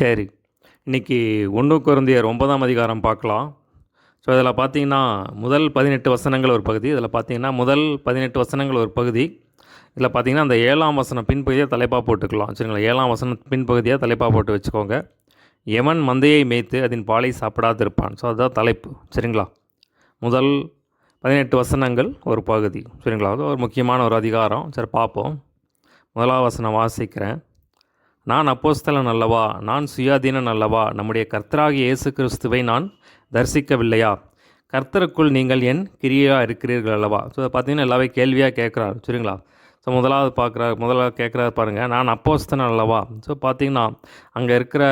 சரி. இன்னைக்கு 1 கொரிந்தியர் 9ஆம் அதிகாரம் பார்க்கலாம். ஸோ இதில் பார்த்தீங்கன்னா, முதல் 18 வசனங்கள் ஒரு பகுதி. இதில் பார்த்தீங்கன்னா, முதல் 18 வசனங்கள் ஒரு பகுதி. இதில் பார்த்தீங்கன்னா, அந்த 7ஆம் வசனம் பின்பகுதியை தலைப்பாக போட்டுக்கலாம். சரிங்களா? 7ஆம் வசனம் பின்பகுதியாக தலைப்பாக போட்டு வச்சுக்கோங்க. எவன் மந்தையை மேய்த்து அதன் பாலை சாப்பிடாதிருப்பான். ஸோ அதுதான் தலைப்பு. சரிங்களா? முதல் 18 வசனங்கள் ஒரு பகுதி. சரிங்களா? அது ஒரு முக்கியமான ஒரு அதிகாரம். சரி பார்ப்போம். முதலாவது வசனம் வாசிக்கிறேன். நான் அப்போஸ்தலன் அல்லவா? நான் சுயாதீனன் அல்லவா? நம்முடைய கர்த்தராகிய இயேசு கிறிஸ்துவை நான் தரிசிக்கவில்லையா? கர்த்தருக்குள் நீங்கள் என் கிரியாக இருக்கிறீர்கள் அல்லவா? ஸோ பார்த்தீங்கன்னா எல்லாமே கேள்வியாக கேட்குறாரு. சரிங்களா? ஸோ முதலாவது கேட்குறாரு பாருங்கள், நான் அப்போஸ்தலன் அல்லவா? ஸோ பார்த்தீங்கன்னா அங்கே இருக்கிற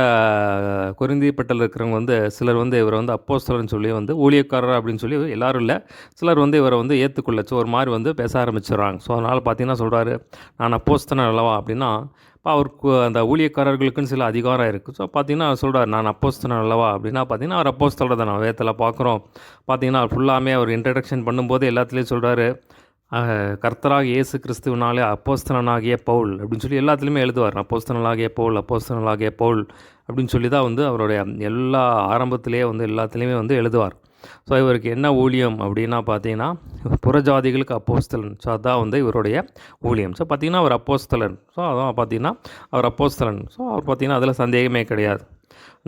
கொரிந்தியப்பட்டில் இருக்கிறவங்க சிலர் இவரை அப்போஸ்தலன் சொல்லி ஊழியக்காரர் அப்படின்னு சொல்லி எல்லோரும் இல்லை, சிலர் இவரை ஏற்றுக்கொள்ள ஒரு மாதிரி பேச ஆரம்பிச்சிடுறாங்க. ஸோ அதனால் பார்த்தீங்கன்னா சொல்கிறாரு, நான் அப்போஸ்தலன் அல்லவா அப்படின்னா இப்போ அவருக்கு அந்த ஊழியக்காரர்களுக்குன்னு சில அதிகாரம் இருக்குது. ஸோ பார்த்தீங்கன்னா அவர் சொல்கிறார், நான் அப்போஸ்தலன் அல்லவா அப்படின்னா பார்த்தீங்கன்னா அவர் அப்போஸ்தலர் தான். நம்ம வேதத்தில் பார்க்குறோம். பார்த்தீங்கன்னா ஃபுல்லாமே அவர் இன்ட்ரடக்ஷன் பண்ணும்போது எல்லாத்துலேயும் சொல்கிறாரு, கர்த்தராக இயேசு கிறிஸ்துவனாலே அப்போஸ்தலனாகிய பவுல் அப்படின்னு சொல்லி எல்லாத்துலேயுமே எழுதுவார். அப்போஸ்தலனாகிய பவுல் அப்படின்னு சொல்லி தான் அவருடைய எல்லா ஆரம்பத்திலேயே எல்லாத்துலேயுமே எழுதுவார். ஸோ இவருக்கு என்ன ஊழியம் அப்படின்னா பார்த்தீங்கன்னா, புறஜாதிகளுக்கு அப்போஸ்தலன். ஸோ அதுதான் இவருடைய ஊழியம். ஸோ பார்த்திங்கன்னா அவர் அப்போஸ்தலன். ஸோ அதான் பார்த்திங்கன்னா அவர் அப்போஸ்தலன். ஸோ அவர் பார்த்திங்கன்னா அதில் சந்தேகமே கிடையாது.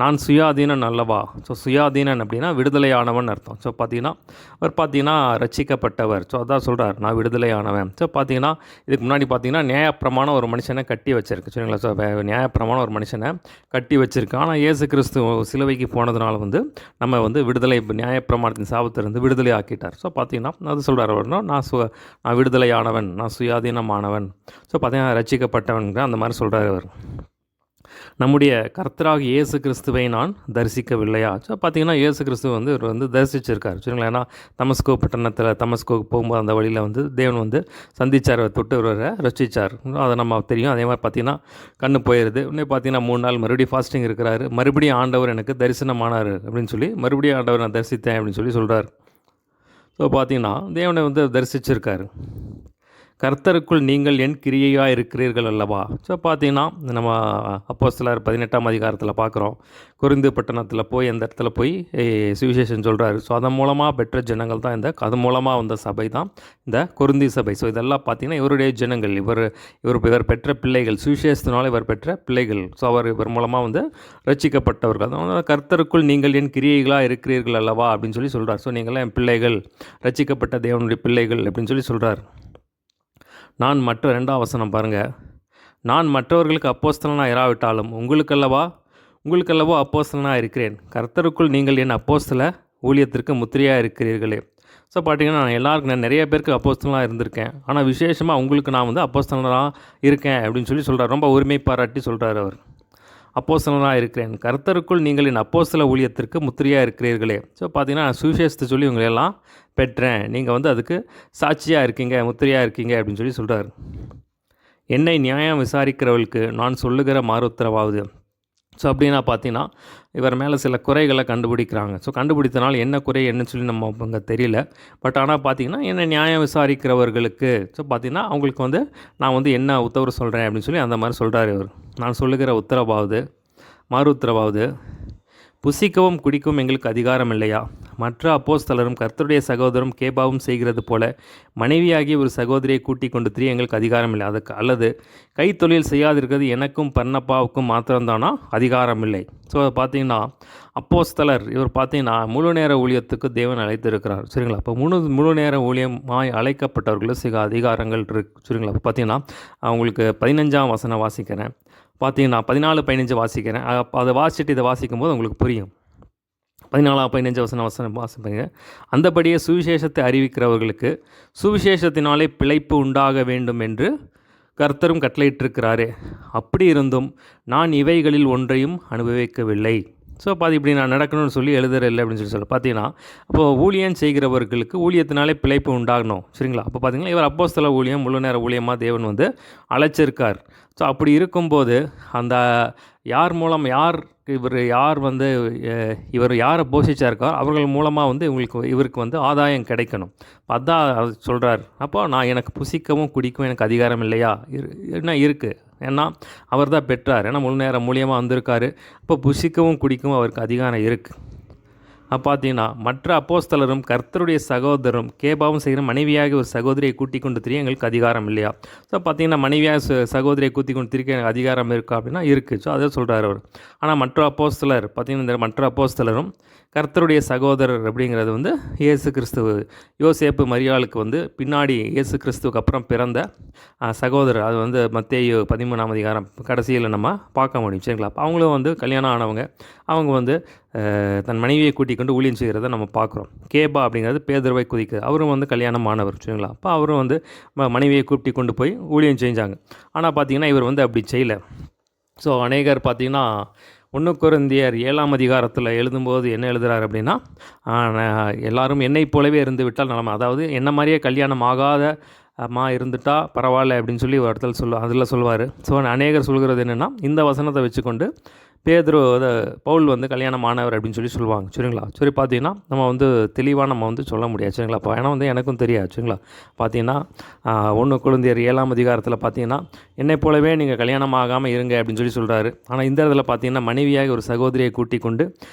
நான் சுயாதீனன் அல்லவா? ஸோ சுயாதீனன் அப்படின்னா விடுதலையானவன் அர்த்தம். ஸோ பார்த்தீங்கன்னா அவர் பார்த்தீங்கன்னா ரட்சிக்கப்பட்டவர். ஸோ அதான் சொல்கிறார், நான் விடுதலையானவன். ஸோ பார்த்தீங்கன்னா இதுக்கு முன்னாடி பார்த்தீங்கன்னா நியாயப்பிரமாணம் ஒரு மனுஷனை கட்டி வச்சிருக்கு. சரிங்களா? ஸோ நியாயப்பிரமாணம் ஒரு மனுஷனை கட்டி வச்சிருக்கு. ஆனால் இயேசு கிறிஸ்து சிலுவைக்கு போனதுனால நம்ம விடுதலை நியாயப்பிரமாணத்தின் சாபத்திலிருந்து விடுதலை ஆக்கிட்டார். ஸோ பார்த்தீங்கன்னா அது சொல்கிறார் வரணும், நான் விடுதலையானவன், நான் சுயாதீனமானவன். ஸோ பார்த்தீங்கன்னா ரட்சிக்கப்பட்டவன் அந்த மாதிரி சொல்கிறார் அவர். நம்முடைய கர்த்தராக இயேசு கிறிஸ்துவை நான் தரிசிக்கவில்லையா? ஸோ பார்த்தீங்கன்னா இயேசு கிறிஸ்துவ இவர் தரிசிச்சிருக்கார். சரிங்களா? ஏன்னா தமஸ்கோவுக்கு போகும்போது அந்த வழியில் தேவன் சந்திச்சார், தொட்டு இவரை ரசித்தார். அதை நம்ம தெரியும். அதே மாதிரி பார்த்தீங்கன்னா கண்ணு போயிடுது. இன்னும் பார்த்தீங்கன்னா 3 நாள் மறுபடியும் ஃபாஸ்டிங் இருக்கிறாரு. மறுபடியும் ஆண்டவர் எனக்கு தரிசனமானார் அப்படின்னு சொல்லி மறுபடியும் ஆண்டவர் நான் தரிசித்தேன் அப்படின்னு சொல்லி சொல்கிறார். ஸோ பார்த்தீங்கன்னா தேவனை தரிசிச்சிருக்காரு. கர்த்தருக்குள் நீங்கள் என் கிரியையாக இருக்கிறீர்கள் அல்லவா? ஸோ பார்த்தீங்கன்னா நம்ம அப்போஸ்தலர் 18ஆம் அதிகாரத்தில் பார்க்குறோம். கொரிந்து பட்டணத்தில் போய் அந்த இடத்துல போய் சுவிசேஷம் சொல்கிறாரு. ஸோ அதன் மூலமாக பெற்ற ஜனங்கள் தான் அது மூலமாக வந்த சபை தான் இந்த கொரிந்தி சபை. ஸோ இதெல்லாம் பார்த்தீங்கன்னா இவருடைய ஜனங்கள், இவர் பெற்ற பிள்ளைகள், சுவிசேஷத்தினால இவர் பெற்ற பிள்ளைகள். ஸோ இவர் மூலமாக ரட்சிக்கப்பட்டவர்கள். அதனால் கர்த்தருக்குள் நீங்கள் என் கிரியைகளாக இருக்கிறீர்கள் அல்லவா அப்படின்னு சொல்லி சொல்கிறார். ஸோ நீங்களாம் என் பிள்ளைகள், ரட்சிக்கப்பட்ட தேவனுடைய பிள்ளைகள் அப்படின்னு சொல்லி சொல்கிறார். நான் 2ஆம் வசனம் பாருங்கள். நான் மற்றவர்களுக்கு அப்போஸ்தலனாக இராவிட்டாலும் உங்களுக்கல்லவோ அப்போஸ்தலனாக இருக்கிறேன். கர்த்தருக்குள் நீங்கள் என் அப்போஸ்தல ஊழியத்திற்கு முத்திரையாக இருக்கிறீர்களே. ஸோ பார்த்தீங்கன்னா நான் நிறைய பேருக்கு அப்போஸ்தலனாக இருந்திருக்கேன். ஆனால் விசேஷமாக உங்களுக்கு நான் அப்போஸ்தலனாக இருக்கேன் அப்படின்னு சொல்லி சொல்கிறார். ரொம்ப உரிமை பாராட்டி சொல்கிறார் அவர். அப்போஸ்தலனாக இருக்கிறேன். கர்த்தருக்குள் நீங்கள் என் அப்போஸ்தல ஊழியத்திற்கு முத்திரையாக இருக்கிறீர்களே. ஸோ பார்த்தீங்கன்னா சுவிசேஷத்தை சொல்லி உங்களெல்லாம் பெற்றேன். நீங்கள் அதுக்கு சாட்சியாக இருக்கீங்க, முத்திரையாக இருக்கீங்க அப்படின்னு சொல்லி சொல்கிறார். என்னை நியாயம் விசாரிக்கிறவர்களுக்கு நான் சொல்லுகிற உத்தரவாவது. ஸோ அப்படின்னா பார்த்தீங்கன்னா இவர் மேலே சில குறைகளை கண்டுபிடிக்கிறாங்க. ஸோ கண்டுபிடித்தனால என்ன குறை என்னன்னு சொல்லி நம்ம அங்கே தெரியல. பட் ஆனால் பார்த்தீங்கன்னா என்ன நியாயம் விசாரிக்கிறவர்களுக்கு ஸோ பார்த்தீங்கன்னா அவங்களுக்கு நான் என்ன உத்தரவு சொல்கிறேன் அப்படின்னு சொல்லி அந்த மாதிரி சொல்கிறார் இவர். நான் சொல்லுகிற உத்தரவாவது உத்தரவாவது. புசிக்கவும் குடிக்கவும் எங்களுக்கு அதிகாரம் இல்லையா? மற்ற அப்போஸ்தலரும் கர்த்தருடைய சகோதரரும் கேபாவும் செய்கிறது போல மனைவியாகிய ஒரு சகோதரியை கூட்டிக் கொண்டு திரிய எங்களுக்கு அதிகாரம் இல்லை. அதுக்கு அல்லது கைத்தொழில் செய்யாதிருக்கிறது எனக்கும் பர்னப்பாவுக்கும் மாத்திரம்தானா? அதிகாரம் இல்லை. ஸோ பார்த்தீங்கன்னா அப்போஸ்தலர் இவர் பார்த்தீங்கன்னா முழு நேர ஊழியத்துக்கு தேவன் அழைத்திருக்கிறார். சரிங்களா? இப்போ முழு நேர ஊழியமாய் அழைக்கப்பட்டவர்களுக்கு சில அதிகாரங்கள் இருக்குது. சரிங்களா? இப்போ பார்த்தீங்கன்னா அவங்களுக்கு 15ஆம் வசனம் வாசிக்கிறேன். பார்த்தீங்கன்னா 14-15 வாசிக்கிறேன். அதை வாசிச்சுட்டு இதை வாசிக்கும் போது உங்களுக்கு புரியும். 14-15 வசனம் வாசிப்பீங்க. அந்தபடியே சுவிசேஷத்தை அறிவிக்கிறவர்களுக்கு சுவிசேஷத்தினாலே பிழைப்பு உண்டாக வேண்டும் என்று கர்த்தரும் கட்டளையிட்டிருக்கிறாரே. அப்படி இருந்தும் நான் இவைகளில் ஒன்றையும் அனுபவிக்கவில்லை. ஸோ இப்படி நான் நடக்கணும்னு சொல்லி எழுதுறதில்லை அப்படின்னு சொல்லி பார்த்தீங்கன்னா அப்போது ஊழியம் செய்கிறவர்களுக்கு ஊழியத்தினாலே பிழைப்பு உண்டாகணும். சரிங்களா? அப்போ பார்த்தீங்கன்னா இவர் அப்போஸ்தல ஊழியம் முழு நேர ஊழியமாக தேவன் அழைச்சிருக்கார். ஸோ அப்படி இருக்கும்போது அந்த யார் வந்து இவர் யாரை போஷிச்சாருக்கோ அவர்கள் மூலமாக வந்து இவருக்கு வந்து ஆதாயம் கிடைக்கணும். அதான் சொல்கிறார். அப்போ எனக்கு புசிக்கவும் குடிக்கவும் எனக்கு அதிகாரம் இல்லையா? என்ன இருக்குது? ஏன்னா அவர் தான் பெற்றார். ஏன்னா முழு நேரம் மூலியமாக வந்திருக்காரு. இப்போ புசிக்கவும் குடிக்கவும் அவருக்கு அதிகாரம் இருக்குது. பார்த்தீங்கன்னா மற்ற அப்போஸ்தலரும் கர்த்தருடைய சகோதரரும் கேபாவும் செய்கிற மனைவியாக ஒரு சகோதரியை கூட்டிக் கொண்டு திரிய எங்களுக்கு அதிகாரம் இல்லையா? ஸோ பார்த்தீங்கன்னா மனைவியாக சகோதரியை கூட்டி கொண்டு திரிக்க எனக்கு அதிகாரம் இருக்கா அப்படின்னா இருக்குது. ஸோ அதை சொல்கிறார் அவர். ஆனால் மற்ற அப்போஸ்தலர் பார்த்தீங்கன்னா இந்த மற்ற அப்போஸ்தலரும் கர்த்தருடைய சகோதரர் அப்படிங்கிறது வந்து இயேசு கிறிஸ்துவ யோசேப்பு மரியாளுக்கு வந்து பின்னாடி இயேசு கிறிஸ்துவுக்கு அப்புறம் பிறந்த சகோதரர். அது வந்து மத்தேயு 13ஆம் அதிகாரம் கடைசியில் நம்ம பார்க்க முடியும். சரிங்களா? அப்போ அவங்களும் வந்து கல்யாணம் ஆனவங்க. அவங்க வந்து தன் மனைவியை கூட்டிக் கொண்டு ஊழியம் செய்கிறத நம்ம பார்க்குறோம். கேபா அப்படிங்கிறது பேதுருவை குறிக்குது. அவரும் வந்து கல்யாணமானவர். சரிங்களா? அப்போ அவரும் வந்து மனைவியை கூட்டி கொண்டு போய் ஊழியம் செஞ்சாங்க. ஆனால் பார்த்திங்கன்னா இவர் வந்து அப்படி செய்யலை. ஸோ அநேகர் பார்த்திங்கன்னா 1 கொரிந்தியர் 7ஆம் அதிகாரத்தில் எழுதும்போது என்ன எழுதுகிறார் அப்படின்னா, எல்லாரும் என்னைப் போலவே இருந்து விட்டால் நலமா, அதாவது என்ன மாதிரியே கல்யாணம் ஆகாத இருந்துட்டா பரவாயில்ல அப்படின்னு சொல்லி ஒரு இடத்துல அதில் சொல்லுவார். ஸோ அநேகர் சொல்கிறது என்னென்னா, இந்த வசனத்தை வச்சுக்கொண்டு பவுல் வந்து கல்யாணமானவர் அப்படின்னு சொல்லி சொல்லுவாங்க. சரிங்களா? சரி, பார்த்தீங்கன்னா நம்ம வந்து தெளிவாக நம்ம வந்து சொல்ல முடியாது. சரிங்களா? இப்போ ஏன்னா வந்து எனக்கும் தெரியாது. சரிங்களா? பார்த்தீங்கன்னா 1 கொரிந்தியர் 7ஆம் அதிகாரத்தில் பார்த்தீங்கன்னா என்னை போலவே நீங்கள் கல்யாணம் ஆகாமல் இருங்க அப்படின்னு சொல்லி சொல்கிறாரு. ஆனால் இந்த இடத்துல பார்த்தீங்கன்னா மனைவியாக ஒரு சகோதரியை கூட்டி கொண்டு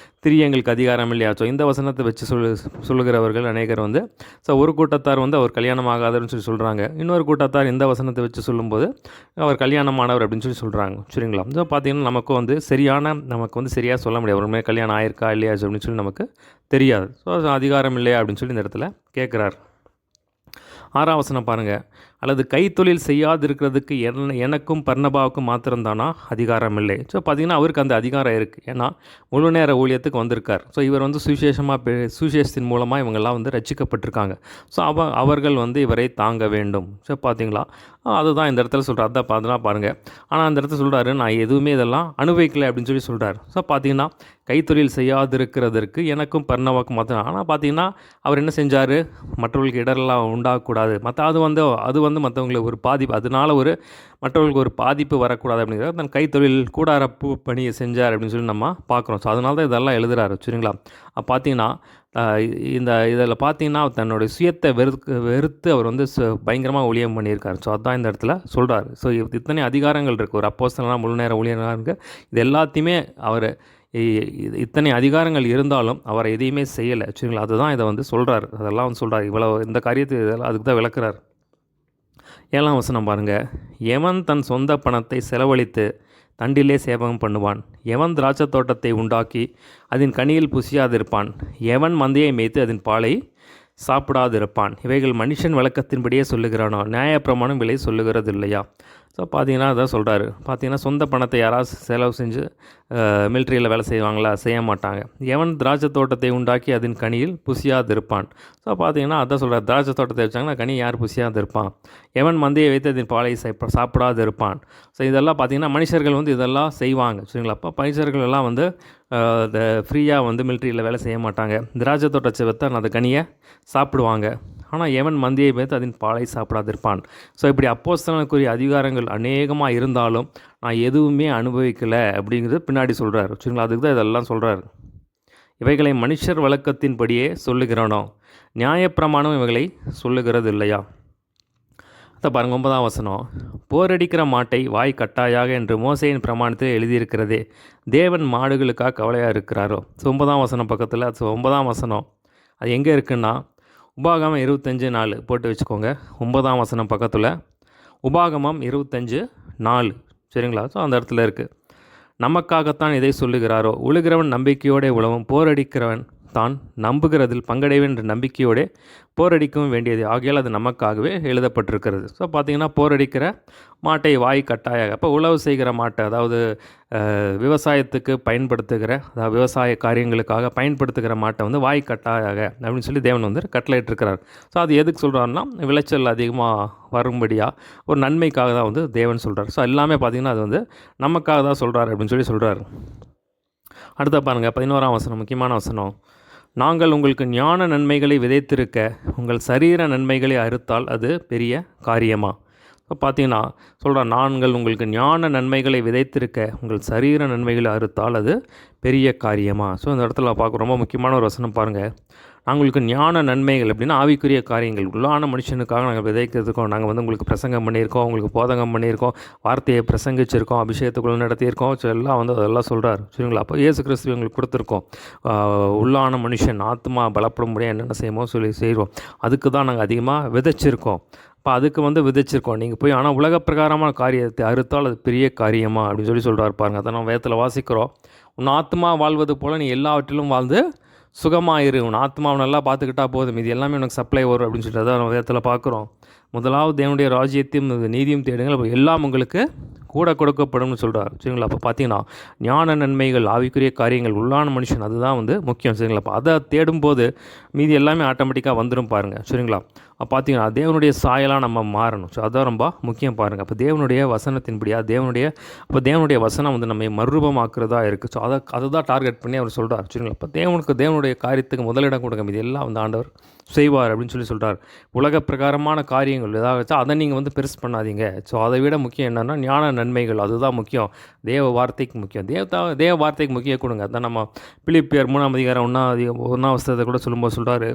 திரிய எங்களுக்கு அதிகாரம் இல்லையா? ஸோ இந்த வசனத்தை வச்சு சொல்லுகிறவர்கள் அநேகர் வந்து ஒரு கூட்டத்தார் வந்து அவர் கல்யாணம் ஆகாதன்னு சொல்லி சொல்கிறாங்க. இன்னொரு கூட்டத்தார் இந்த வசனத்தை வச்சு சொல்லும்போது அவர் கல்யாணமானவர் அப்படின்னு சொல்லி சொல்கிறாங்க. சரிங்களா? ஸோ பார்த்தீங்கன்னா நமக்கு வந்து சரியாக சொல்ல முடியாது. ஒரு மாதிரி கல்யாணம் ஆயிருக்கா இல்லையா அப்படின்னு சொல்லி நமக்கு தெரியாது. ஸோ அதிகாரம் இல்லையா அப்படின்னு சொல்லி இந்த இடத்துல கேட்குறார். 6ஆம் வசனம் பாருங்கள். அல்லது கைத்தொழில் செய்யாதிருக்கிறதுக்கு எனக்கும் பர்னபாவுக்கும் மாத்திரம்தானா அதிகாரம் இல்லை? ஸோ பார்த்திங்கன்னா அவருக்கு அந்த அதிகாரம் இருக்குது. ஏன்னா முழு நேர ஊழியத்துக்கு வந்திருக்கார். ஸோ இவர் வந்து சுவிசேஷத்தின் மூலமாக இவங்கெல்லாம் வந்து ரட்சிக்கப்பட்டிருக்காங்க. ஸோ அவர்கள் வந்து இவரை தாங்க வேண்டும். ஸோ பார்த்தீங்களா, அதுதான் இந்த இடத்துல சொல்கிறார். அதான் அதெல்லாம் பாருங்கள். ஆனால் அந்த இடத்துல சொல்கிறாரு, நான் எதுவுமே இதெல்லாம் அனுபவிக்கலை அப்படின்னு சொல்லி சொல்கிறார். ஸோ பார்த்தீங்கன்னா கைத்தொழில் செய்யாதிருக்கிறதற்கு எனக்கும் பர்னபாவுக்கும் மாத்திரம். ஆனால் பார்த்தீங்கன்னா அவர் என்ன செஞ்சார்? மற்றவர்களுக்கு இடரெல்லாம் உண்டாகக்கூடாது. அது வந்து மற்றவங்களுக்கு ஒரு பாதிப்பு, அதனால் மற்றவர்களுக்கு ஒரு பாதிப்பு வரக்கூடாது அப்படிங்கிறத தன் கைத்தொழில் கூடார பணியை செஞ்சார் அப்படின்னு சொல்லி நம்ம பார்க்குறோம். ஸோ அதனால தான் இதெல்லாம் எழுதுகிறாரு. சரிங்களா? பார்த்தீங்கன்னா இதில் பார்த்தீங்கன்னா தன்னுடைய சுயத்தை வெறுத்து அவர் வந்து பயங்கரமாக ஊழியம் பண்ணியிருக்காரு. ஸோ அதுதான் இந்த இடத்துல சொல்கிறார். ஸோ இத்தனை அதிகாரங்கள் இருக்குது. ஒரு அப்போஸ்தலனாக முழு நேர ஊழியராக இருக்குது. இது எல்லாத்தையுமே அவர் இத்தனை அதிகாரங்கள் இருந்தாலும் அவர் எதையுமே செய்யலை. சரிங்களா? அதுதான் இதை வந்து சொல்கிறார். அதெல்லாம் வந்து சொல்கிறார். இவ்வளோ இந்த காரியத்தை இதெல்லாம் அதுக்கு தான் விளக்குறார். 7ஆம் வசனம் பாருங்கள். எவன் தன் சொந்த பணத்தை செலவழித்து தண்டிலே சேவகம் பண்ணுவான்? எவன் திராட்சை தோட்டத்தை உண்டாக்கி அதன் கனியில் புசியாதிருப்பான்? எவன் மந்தையை மேய்த்து அதன் பாலை சாப்பிடாதிருப்பான்? இவைகள் மனுஷன் வழக்கத்தின்படியே சொல்லுகிறானோ? நியாயப்பிரமாணம் விலை சொல்லுகிறது இல்லையா? ஸோ பார்த்தீங்கன்னா அதான் சொல்கிறாரு. பார்த்தீங்கன்னா சொந்த பணத்தை யாராவது செலவு செஞ்சு மிலிட்ரியில் வேலை செய்வாங்களா? செய்ய மாட்டாங்க. எவன் திராட்சை தோட்டத்தை உண்டாக்கி அதன் கனியில் புசியாதிருப்பான்? ஸோ பார்த்தீங்கன்னா அதான் சொல்கிறார். திராட்சை தோட்டத்தை வச்சாங்கன்னா கனி யார் புசியாதிருப்பான்? எவன் மந்தையை வைத்து அதன் பாலை சாப்பிடாது இருப்பான்? ஸோ இதெல்லாம் பார்த்தீங்கன்னா மனுஷர்கள் வந்து இதெல்லாம் செய்வாங்க. சரிங்களா? அப்போ மனுஷர்கள் எல்லாம் வந்து ஃப்ரீயாக வந்து மிலிட்ரியில் வேலை செய்ய மாட்டாங்க. திராட்சை தோட்டத்தை வைத்து அந்த கனியை சாப்பிடுவாங்க. ஆனால் எவன் மந்தியை வைத்து அதன் பாலை சாப்பிடாதிருப்பான்? ஸோ இப்படி அப்போஸ்தலனுக்குரிய அதிகாரங்கள் அநேகமாக இருந்தாலும் நான் எதுவுமே அனுபவிக்கலை அப்படிங்கிறது பின்னாடி சொல்கிறார். சரிங்களா? அதுக்கு தான் இதெல்லாம் சொல்கிறார். இவைகளை மனுஷர் வழக்கத்தின்படியே சொல்லுகிறானோ? நியாயப்பிரமாணம் இவைகளை சொல்லுகிறது இல்லையா? அதை பாருங்கள். 9ஆம் வசனம். போரடிக்கிற மாட்டை வாய் கட்டாயாக என்று மோசேயின் பிரமாணத்தில் எழுதியிருக்கிறதே, தேவன் மாடுகளுக்காக கவலையாக இருக்கிறாரோ? 9ஆம் வசனம் பக்கத்தில் 9ஆம் வசனம் அது எங்கே இருக்குன்னா உபாகமம் 25:4 போட்டு வச்சுக்கோங்க. 9ஆம் வசனம் பக்கத்தில் உபாகமம் 25:4. சரிங்களா? ஸோ அந்த இடத்துல இருக்குது. நமக்காகத்தான் இதை சொல்லுகிறாரோ? உழுகிறவன் நம்பிக்கையோടെ உழவும், போரடிக்கிறவன் தான் நம்புகிறதில் பங்கடைவேன் என்ற நம்பிக்கையோடு போரடிக்கவும் வேண்டியது ஆகையால் அது நமக்காகவே எழுதப்பட்டிருக்கிறது. ஸோ பார்த்திங்கன்னா போரடிக்கிற மாட்டை வாய் கட்டாயாக, அப்போ உழவு செய்கிற மாட்டை, அதாவது விவசாயத்துக்கு பயன்படுத்துகிற, அதாவது விவசாய காரியங்களுக்காக பயன்படுத்துகிற மாட்டை வந்து வாய் கட்டாயாக அப்படின்னு சொல்லி தேவன் வந்து கட்டளையிட்டிருக்கிறார். ஸோ அது எதுக்கு சொல்கிறாருன்னா விளைச்சல் அதிகமாக வரும்படியாக ஒரு நன்மைக்காக தான் வந்து தேவன் சொல்கிறார். ஸோ எல்லாமே பார்த்திங்கன்னா அது வந்து நமக்காக தான் சொல்கிறார் அப்படின்னு சொல்லி சொல்கிறார். அடுத்த பாருங்கள் 11ஆம் வசனம், முக்கியமான வசனம். நாங்கள் உங்களுக்கு ஞான நன்மைகளை விதைத்திருக்க உங்கள் சரீர நன்மைகளை அறுத்தால் அது பெரிய காரியமா? இப்போ பார்த்தீங்கன்னா சொல்கிறார், நாங்கள் உங்களுக்கு ஞான நன்மைகளை விதைத்திருக்க உங்கள் சரீர நன்மைகளை அறுத்தால் அது பெரிய காரியமா. ஸோ இந்த இடத்துல பார்க்க ரொம்ப முக்கியமான ஒரு வசனம் பாருங்கள். நாங்களுக்கு ஞான நன்மைகள் அப்படின்னா ஆவிக்குரிய காரியங்கள், உள்ளான மனுஷனுக்காக நாங்கள் விதைக்கிறதுக்கோம். நாங்கள் வந்து உங்களுக்கு பிரசங்கம் பண்ணியிருக்கோம், உங்களுக்கு போதகம் பண்ணியிருக்கோம், வார்த்தையை பிரசங்கிச்சிருக்கோம், அபிஷேகத்துக்குள்ளே நடத்தியிருக்கோம். ஸோ எல்லாம் வந்து அதெல்லாம் சொல்கிறார். சரிங்களா? அப்போ இயேசு கிறிஸ்து எங்களுக்கு கொடுத்துருக்கோம். உள்ளான மனுஷன் ஆத்மா பலப்படும் முடியாது என்னென்ன செய்யுமோ சொல்லி செய்வோம். அதுக்கு தான் நாங்கள் அதிகமாக விதைச்சிருக்கோம். இப்போ அதுக்கு வந்து விதைச்சிருக்கோம். நீங்கள் போய் ஆனால் உலக பிரகாரமான காரியத்தை அறுத்தால் அது பெரிய காரியமா அப்படின்னு சொல்கிறார் பாருங்க. அதை நம்ம வேதத்தில் வாசிக்கிறோம். உன் ஆத்மா வாழ்வது போல் நீ எல்லாவற்றிலும் வாழ்ந்து சுகமாயிரு, உன் ஆத்மாவை நல்லா பார்த்துக்கிட்டா போதும், இது எல்லாமே உனக்கு சப்ளை வரும் அப்படின்னு சொல்லிட்டு தான் நம்ம வேதத்தில் பார்க்குறோம். முதலாவது தேவனுடைய ராஜ்யத்தையும் நீதியும் தேடுங்கள், அப்போ எல்லாம் உங்களுக்கு கூட கொடுக்கப்படும்னு சொல்கிறார். சரிங்களா? அப்போ பார்த்தீங்கன்னா ஞான நன்மைகள், ஆவிக்குரிய காரியங்கள், உள்ளான மனுஷன் அதுதான் வந்து முக்கியம். சரிங்களா? அப்போ அதை தேடும்போது மீதி எல்லாமே ஆட்டோமேட்டிக்காக வந்துடும் பாருங்கள். சரிங்களா? அப்போ பார்த்தீங்கன்னா தேவனுடைய சாயலாக நம்ம மாறணும். ஸோ அதான் ரொம்ப முக்கியம் பாருங்கள். அப்போ தேவனுடைய வசனத்தின்படியா தேவனுடைய வசனம் வந்து நம்ம மறுரூபமாக்குறதா இருக்குது. ஸோ அதை தான் டார்கெட் பண்ணி அவர் சொல்கிறார். சரிங்களா? அப்போ தேவனுடைய காரியத்துக்கு முதலிடம் கொடுங்க, இது எல்லாம் வந்து ஆண்டவர் செய்வார் அப்படின்னு சொல்கிறார். உலக பிரகாரமான காரியங்கள் ஏதாவது வச்சா அதை நீங்கள் வந்து பெருசு பண்ணாதீங்க. ஸோ அதை விட முக்கியம் என்னென்னா ஞான நன்மைகள், அதுதான் முக்கியம். தேவ வார்த்தைக்கு முக்கியம். தேவ வார்த்தைக்கு முக்கியம் கொடுங்க. அதான் நம்ம பிலிப்பியர் 3 வசனத்தை கூட சொல்லும்போது சொல்கிறாரு,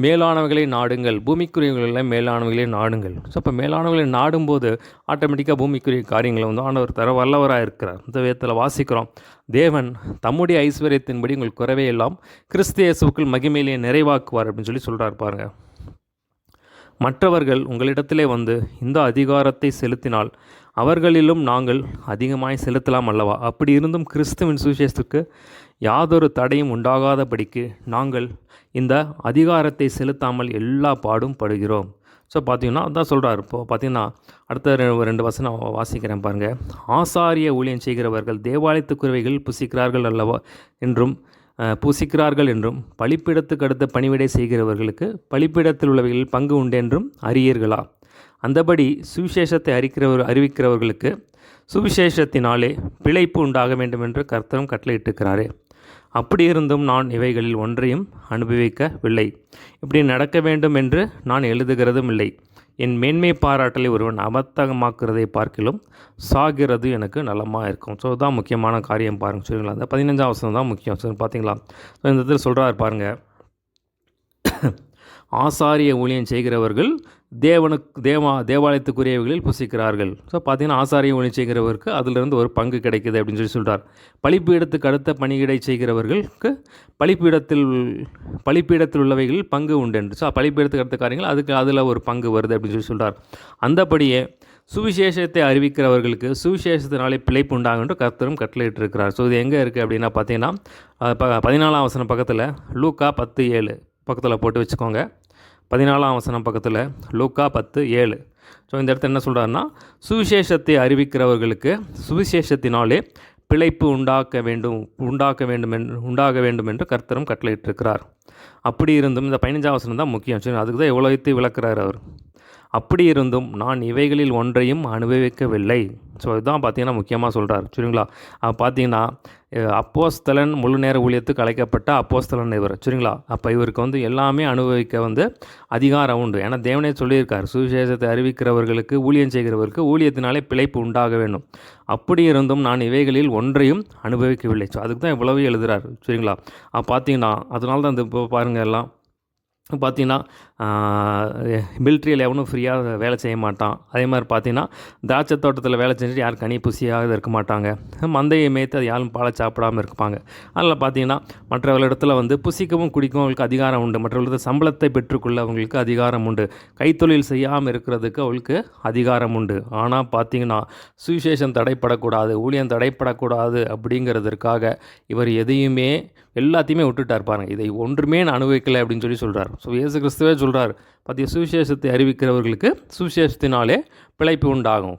மேலானவைகளை நாடுங்கள், பூமிக்குரியவர்களெல்லாம் மேலானவைகளை நாடுங்கள். ஸோ அப்போ மேலானவைகளை நாடும்போது ஆட்டோமேட்டிக்காக பூமிக்குரிய காரியங்களை வந்து ஆண்டவர் தர வல்லவராக இருக்கிறார். இந்த வேதத்தில் வாசிக்கிறோம், தேவன் தம்முடைய ஐஸ்வர்யத்தின்படி உங்கள் குறைவை எல்லாம் கிறிஸ்து இயேசுவுக்குள் மகிமையிலேயே நிறைவாக்குவார் அப்படின்னு சொல்கிறார் பாருங்கள். மற்றவர்கள் உங்களிடத்திலே வந்து இந்த அதிகாரத்தை செலுத்தினால் அவர்களிலும் நாங்கள் அதிகமாய் செலுத்தலாம் அல்லவா? அப்படி இருந்தும் கிறிஸ்துவின் சுவிசேஷத்துக்கு யாதொரு தடையும் உண்டாகாதபடிக்கு நாங்கள் இந்த அதிகாரத்தை செலுத்தாமல் எல்லா பாடும் படுகிறோம். ஸோ பார்த்தீங்கன்னா அதான் சொல்கிறார். இப்போது பார்த்தீங்கன்னா அடுத்த 2 வசனம் வாசிக்கிறேன் பாருங்கள். ஆசாரிய ஊழியம் செய்கிறவர்கள் தேவாலயத்துக்குரியவைகள் பூசிக்கிறார்கள் என்றும் பலிப்பீடத்துக்கு அடுத்த பணிவிடை செய்கிறவர்களுக்கு பலிப்பீடத்தில் உள்ளவைகளில் பங்கு உண்டென்றும் அறியீர்களா? அந்தபடி சுவிசேஷத்தை அறிவிக்கிறவர்களுக்கு சுவிசேஷத்தினாலே பிழைப்பு உண்டாக வேண்டும் என்று கர்த்தரும் கட்டளையிட்டிருக்கிறாரே. அப்படி இருந்தும் நான் இவைகளில் ஒன்றையும் அனுபவிக்கவில்லை, இப்படி நடக்க வேண்டும் என்று நான் எழுதுகிறதும் இல்லை. என் மேன்மை பாராட்டலை ஒருவன் அபத்தகமாக்குறதை பார்க்கிலும் சாகிறது எனக்கு நலமாக இருக்கும். ஸோ இதுதான் முக்கியமான காரியம் பாருங்கள். சரிங்களா? அந்த 15ஆம் வசனம் தான் முக்கியம். சரி பார்த்தீங்களா? ஸோ இந்த இடத்துல சொல்கிறார் பாருங்கள், ஆசாரிய ஊழியம் செய்கிறவர்கள் தேவாலயத்துக்குரியவைகளில் புசிக்கிறார்கள். ஸோ பார்த்தீங்கன்னா ஆசாரிய ஊழியம் செய்கிறவருக்கு அதிலிருந்து ஒரு பங்கு கிடைக்குது அப்படின்னு சொல்கிறார். பலிப்பீடத்துக்கு அடுத்த பணியிடை செய்கிறவர்களுக்கு பலிப்பீடத்தில் உள்ளவைகளில் பங்கு உண்டு என்று. ஸோ பலிப்பீடத்துக்கு அடுத்த காரியங்கள் அதில் ஒரு பங்கு வருது அப்படின்னு சொல்கிறார். அந்தபடியே சுவிசேஷத்தை அறிவிக்கிறவர்களுக்கு சுவிசேஷத்தினாலே பிழைப்பு உண்டாகும் என்று கர்த்தரும் கட்டளையிட்டிருக்கிறார். ஸோ இது எங்கே இருக்குது அப்படின்னா பார்த்தீங்கன்னா 14ஆம் வசனம் பக்கத்தில் லூக்கா 10:7 பக்கத்தில் போட்டு வச்சுக்கோங்க. 14ஆம் வசனம் பக்கத்தில் லூக்கா 10:7. ஸோ இந்த இடத்துல என்ன சொல்கிறாருன்னா, சுவிசேஷத்தை அறிவிக்கிறவர்களுக்கு சுவிசேஷத்தினாலே பிழைப்பு உண்டாக வேண்டும் என்று கர்த்தரும் கட்டளையிட்டிருக்கிறார். அப்படி இருந்தும் இந்த 15ஆம் வசனம் தான் முக்கியம். சரி, அதுக்கு தான் எவ்வளோத்தை விளக்குறார் அவர். அப்படி இருந்தும் நான் இவைகளில் ஒன்றையும் அனுபவிக்கவில்லை. ஸோ இதுதான் பார்த்தீங்கன்னா முக்கியமாக சொல்கிறார். சரிங்களா? பார்த்தீங்கன்னா அப்போஸ்தலன் முழு நேர ஊழியத்துக்கு அழைக்கப்பட்ட அப்போஸ்தலன் இவர். சரிங்களா? அப்போ இவருக்கு வந்து எல்லாமே அனுபவிக்க வந்து அதிகாரம் உண்டு. ஏன்னா தேவனே சொல்லியிருக்கார், சுவிசேஷத்தை அறிவிக்கிறவர்களுக்கு ஊழியம் செய்கிறவருக்கு ஊழியத்தினாலே பிழைப்பு உண்டாக வேண்டும். அப்படி இருந்தும் நான் இவைகளில் ஒன்றையும் அனுபவிக்கவில்லை. ஸோ அதுக்கு தான் இவ்வளவு எழுதுகிறார். சரிங்களா? பார்த்தீங்கன்னா அதனால தான் இந்த இப்போ பாருங்கள் எல்லாம் பார்த்தீங்கன்னா மிலிட்ரியில் எவனும் ஃப்ரீயாக வேலை செய்ய மாட்டான். அதே மாதிரி பார்த்தீங்கன்னா திராட்சை தோட்டத்தில் வேலை செஞ்சுட்டு யாரும் கனி புசியாக இருக்க மாட்டாங்க. மந்தையை மேய்த்து அது யாரும் பாலை சாப்பிடாமல் இருப்பாங்க. அதில் பார்த்தீங்கன்னா மற்றவர்களிடத்தில் வந்து புசிக்கவும் குடிக்கவும் அவங்களுக்கு அதிகாரம் உண்டு. மற்றவர்களுக்கு சம்பளத்தை பெற்றுக்கொள்ள அவங்களுக்கு அதிகாரம் உண்டு. கைத்தொழில் செய்யாமல் இருக்கிறதுக்கு அவங்களுக்கு அதிகாரம் உண்டு. ஆனால் பார்த்தீங்கன்னா சுவிசேஷம் தடைப்படக்கூடாது, ஊழியம் தடைப்படக்கூடாது அப்படிங்கிறதுக்காக இவர் எல்லாத்தையுமே விட்டுட்டார் பாருங்கள். இதை ஒன்றுமே நான் அனுபவிக்கலை அப்படின்னு சொல்கிறார். ஸோ இயேசு கிறிஸ்துவே சொல்கிறார், சுவிசேஷத்தை அறிவிக்கிறவர்களுக்கு சுவிசேஷத்தினாலே பிழைப்பு உண்டாகும்.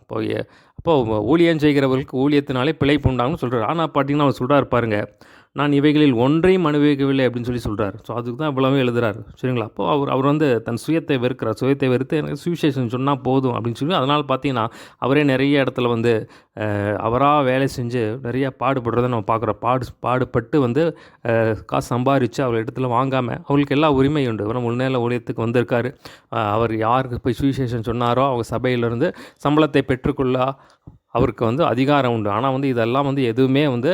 அப்போது ஊழியம் செய்கிறவர்களுக்கு ஊழியத்தினாலே பிழைப்பு உண்டாகும்னு சொல்கிறார். ஆனால் பார்த்தீங்கன்னா அவர் சொல்கிறார் பாருங்கள், நான் இவைகளில் ஒன்றையும் அனுபவிக்கவில்லை அப்படின்னு சொல்கிறார். ஸோ அதுக்கு தான் இவ்வளவும் எழுதுறாரு. சரிங்களா? அப்போ அவர் வந்து தன் சுயத்தை வெறுக்கிறார். சுயத்தை வெறுத்து எனக்கு சுவிசேஷம் சொன்னால் போதும் அப்படின்னு சொல்லி, அதனால் பார்த்தீங்கன்னா அவரே நிறைய இடத்துல வந்து அவராக வேலை செஞ்சு நிறைய பாடுபடுறதை நம்ம பார்க்குறோம். பாடுபட்டு வந்து காசு சம்பாதிச்சு அவர் இடத்துல வாங்காமல் அவங்களுக்கு எல்லா உரிமையும் உண்டு. இவரும் முன்னேற ஊழியத்துக்கு வந்திருக்காரு. அவர் யாருக்கு போய் சுவிசேஷம் சொன்னாரோ அவங்க சபையிலேருந்து சம்பளத்தை பெற்றுக்கொள்ள அவருக்கு வந்து அதிகாரம் உண்டு. ஆனால் வந்து இதெல்லாம் வந்து எதுவுமே வந்து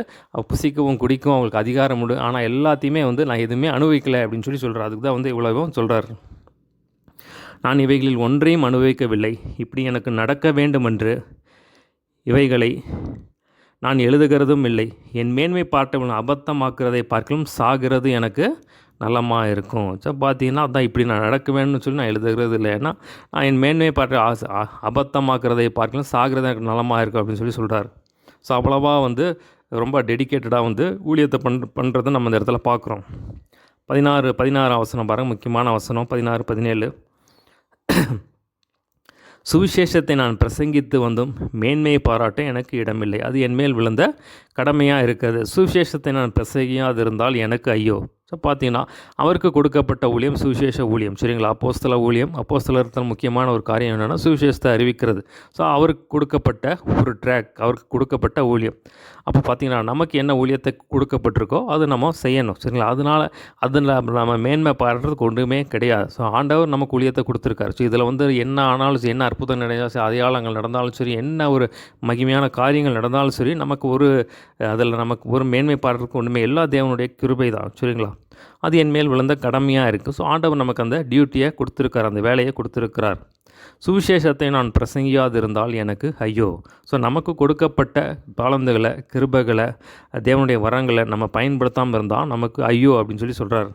புசிக்கவும் குடிக்கவும் அவங்களுக்கு அதிகாரம் உண்டு. ஆனால் எல்லாத்தையுமே வந்து நான் எதுவுமே அனுபவிக்கலை அப்படின்னு சொல்கிறார். அதுக்கு தான் வந்து இவ்வளவும் சொல்கிறார். நான் இவைகளில் ஒன்றையும் அனுபவிக்கவில்லை. இப்படி எனக்கு நடக்க வேண்டுமென்று இவைகளை நான் எழுதுகிறதும் இல்லை. என் மேன்மை பாட்டவன் அபத்தமாக்குறதை பார்க்கலும் சாகிறது எனக்கு நலமாக இருக்கும். ஸோ பார்த்தீங்கன்னா அதான் இப்படி நான் நடக்க வேணும்னு சொல்லி நான் எழுதுகிறது இல்லை. ஏன்னா நான் என் மேன்மை பாட்டு அபத்தமாக்குறதை பார்க்கலாம் சாகிறது எனக்கு நலமாக இருக்கும் அப்படின்னு சொல்கிறார். ஸோ அவ்வளவா வந்து ரொம்ப டெடிக்கேட்டடாக வந்து ஊழியத்தை பண்ணுறதை நம்ம இந்த இடத்துல பார்க்குறோம். 16 வசனம் பாருங்கள், முக்கியமான வசனம் 16, 17. சுவிசேஷத்தை நான் பிரசங்கித்து வந்தும் மேன்மையை பாராட்ட எனக்கு இடமில்லை. அது என்மேல் விழுந்த கடமையாக இருக்கிறது. சுவிசேஷத்தை நான் பிரசங்கியாதிருந்தால் எனக்கு ஐயோ. ஸோ பார்த்தீங்கன்னா அவருக்கு கொடுக்கப்பட்ட ஊழியம் சுவிசேஷ ஊழியம். சரிங்களா? அப்போஸ்தல ஊழியம். அப்போஸ்தலத்தில் முக்கியமான ஒரு காரியம் என்னென்னா சுவிசேஷத்தை அறிவிக்கிறது. ஸோ அவருக்கு கொடுக்கப்பட்ட ஒரு ட்ராக், அவருக்கு கொடுக்கப்பட்ட ஊழியம். அப்போ பார்த்தீங்கன்னா நமக்கு என்ன ஊழியத்தை கொடுக்கப்பட்டிருக்கோ அது நம்ம செய்யணும். சரிங்களா? அதில் நம்ம மேன்மை பாடுறதுக்கு ஒன்றுமே கிடையாது. ஸோ ஆண்டவர் நமக்கு ஊழியத்தை கொடுத்துருக்காரு. ஸோ இதில் வந்து என்ன ஆனாலும் சரி, என்ன அற்புதம் நடந்தாலும் அடையாளங்கள் நடந்தாலும் சரி, என்ன ஒரு மகிமையான காரியங்கள் நடந்தாலும் சரி, நமக்கு அதில் நமக்கு ஒரு மேன்மை பாடுறதுக்கு ஒன்றுமே எல்லா தேவனுடைய கிருபை தான். சரிங்களா? அது என் மேல் விழுந்த கடமையாக இருக்குது. ஸோ ஆண்டவர் நமக்கு அந்த டியூட்டியை கொடுத்துருக்கார், அந்த வேலையை கொடுத்துருக்கிறார். சுவிசேஷத்தை நான் பிரசங்கியாதிருந்தால் எனக்கு ஐயோ. ஸோ நமக்கு கொடுக்கப்பட்ட தாளந்துகளை, கிருபைகளை, தேவனுடைய வரங்களை நம்ம பயன்படுத்தாமல் இருந்தால் நமக்கு ஐயோ அப்படின்னு சொல்கிறார்.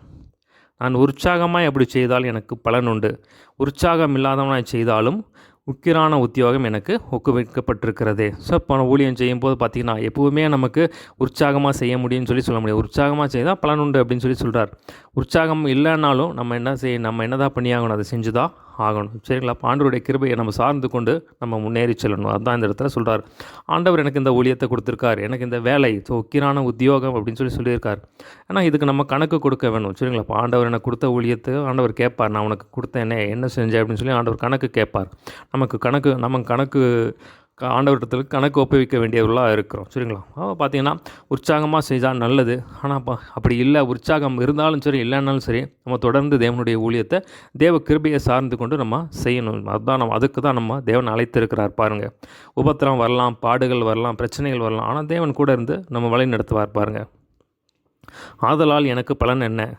நான் உற்சாகமாக அப்படி செய்தால் எனக்கு பலன் உண்டு. உற்சாகம் இல்லாதவனாய் செய்தாலும் உக்கிரான உத்தியோகம் எனக்கு ஊக்குவிக்கப்பட்டிருக்கிறது. ஸோ இப்போ ஊழியம் செய்யும்போது பார்த்திங்கன்னா எப்போவுமே நமக்கு உற்சாகமாக செய்ய முடியும்னு சொல்ல முடியாது. உற்சாகமாக செய்தால் பலன் உண்டு அப்படின்னு சொல்கிறார். உற்சாகம் இல்லைன்னாலும் நம்ம என்ன தான் பண்ணியாகணும், அதை செஞ்சு தான் ஆகணும். சரிங்களா? ஆண்டவருடைய கிருபையை நம்ம சார்ந்து கொண்டு நம்ம முன்னேறி செல்லணும். அதுதான் இந்த இடத்துல சொல்கிறார். ஆண்டவர் எனக்கு இந்த ஊழியத்தை கொடுத்துருக்கார், எனக்கு இந்த வேலை உக்கிரான உத்தியோகம் அப்படின்னு சொல்லியிருக்கார். ஏன்னா இதுக்கு நம்ம கணக்கு கொடுக்க வேணும். சரிங்களா? இப்போ ஆண்டவர் எனக்கு கொடுத்த ஊழியத்தை ஆண்டவர் கேட்பார். நான் உனக்கு கொடுத்தேனே, என்ன செஞ்சேன் அப்படின்னு சொல்லி ஆண்டவர் கணக்கு கேட்பார். நம்ம கணக்கு ஆண்டவரத்தில் கணக்கு ஒப்புவிக்க வேண்டியவர்களாக இருக்கிறோம். சரிங்களா? பார்த்தீங்கன்னா உற்சாகமாக செய்தால் நல்லது. ஆனால் அப்படி இல்லை, உற்சாகம் இருந்தாலும் சரி இல்லைன்னாலும் சரி, நம்ம தொடர்ந்து தேவனுடைய ஊழியத்தை தேவ கிருபையை சார்ந்து கொண்டு நம்ம செய்யணும். அதுதான் அதுக்கு தான் நம்ம தேவன் அழைத்திருக்கிறார். பாருங்கள், உபத்திரம் வரலாம், பாடுகள் வரலாம், பிரச்சனைகள் வரலாம், ஆனால் தேவன் கூட இருந்து நம்ம வழி நடத்துவார். பாருங்கள், ஆதலால் எனக்கு பலன் என்ன?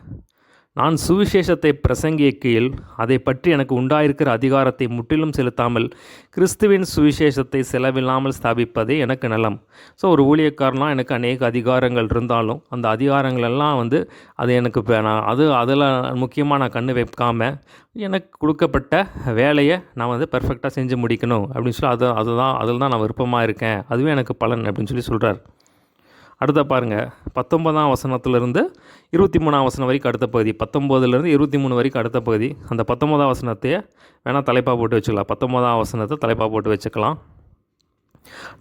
நான் சுவிசேஷத்தை பிரசங்கிக்கையில் அதை பற்றி எனக்கு உண்டாயிருக்கிற அதிகாரத்தை முற்றிலும் செலுத்தாமல் கிறிஸ்துவின் சுவிசேஷத்தை செலவில்லாமல் ஸ்தாபிப்பதே எனக்கு நலம். ஸோ ஒரு ஊழியக்காரனாக எனக்கு அநேக அதிகாரங்கள் இருந்தாலும் அந்த அதிகாரங்களெல்லாம் வந்து அது எனக்கு அதில் முக்கியமாக நான் கண்ணு வைக்காமல் எனக்கு கொடுக்கப்பட்ட வேலையை நான் வந்து பெர்ஃபெக்டாக செஞ்சு முடிக்கணும் அப்படின்னு சொல்லி அதில் தான் நான் விருப்பமாக இருக்கேன். அதுவே எனக்கு பலன் அப்படின்னு சொல்கிறார். அடுத்த பாருங்கள், 19ஆம் வசனத்திலிருந்து 23ஆம் வசனம் வரைக்கும் அடுத்த பகுதி, 19லேருந்து 23 வரைக்கும் அடுத்த பகுதி. அந்த 19ஆம் வசனத்தையே வேணால் தலைப்பாக போட்டு வச்சுக்கலாம். 19ஆம் வசனத்தை தலைப்பாக போட்டு வச்சுக்கலாம்.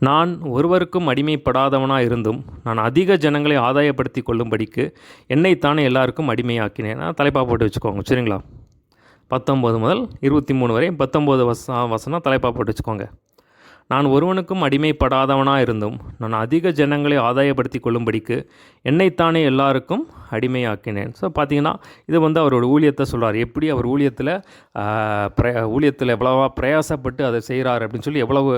நான் ஒருவருக்கும் அடிமைப்படாதவனாக இருந்தும் நான் அதிக ஜனங்களை ஆதாயப்படுத்தி கொள்ளும்படிக்கு என்னைத்தானே எல்லாருக்கும் அடிமையாக்கினேன். தலைப்பாக போட்டு வச்சுக்கோங்க. சரிங்களா? 19 முதல் 23 வரை 19 வசனம் தலைப்பாக போட்டு வச்சுக்கோங்க. நான் ஒருவனுக்கும் அடிமைப்படாதவனாக இருந்தும் நான் அதிக ஜனங்களை ஆதாயப்படுத்தி கொள்ளும்படிக்கு என்னைத்தானே எல்லாருக்கும் அடிமையாக்கினேன். ஸோ பார்த்தீங்கன்னா இது வந்து அவரோட ஊழியத்தை சொல்கிறார். எப்படி அவர் ஊழியத்தில் எவ்வளவா பிரயாசப்பட்டு அதை செய்கிறார் அப்படின்னு சொல்லி எவ்வளவு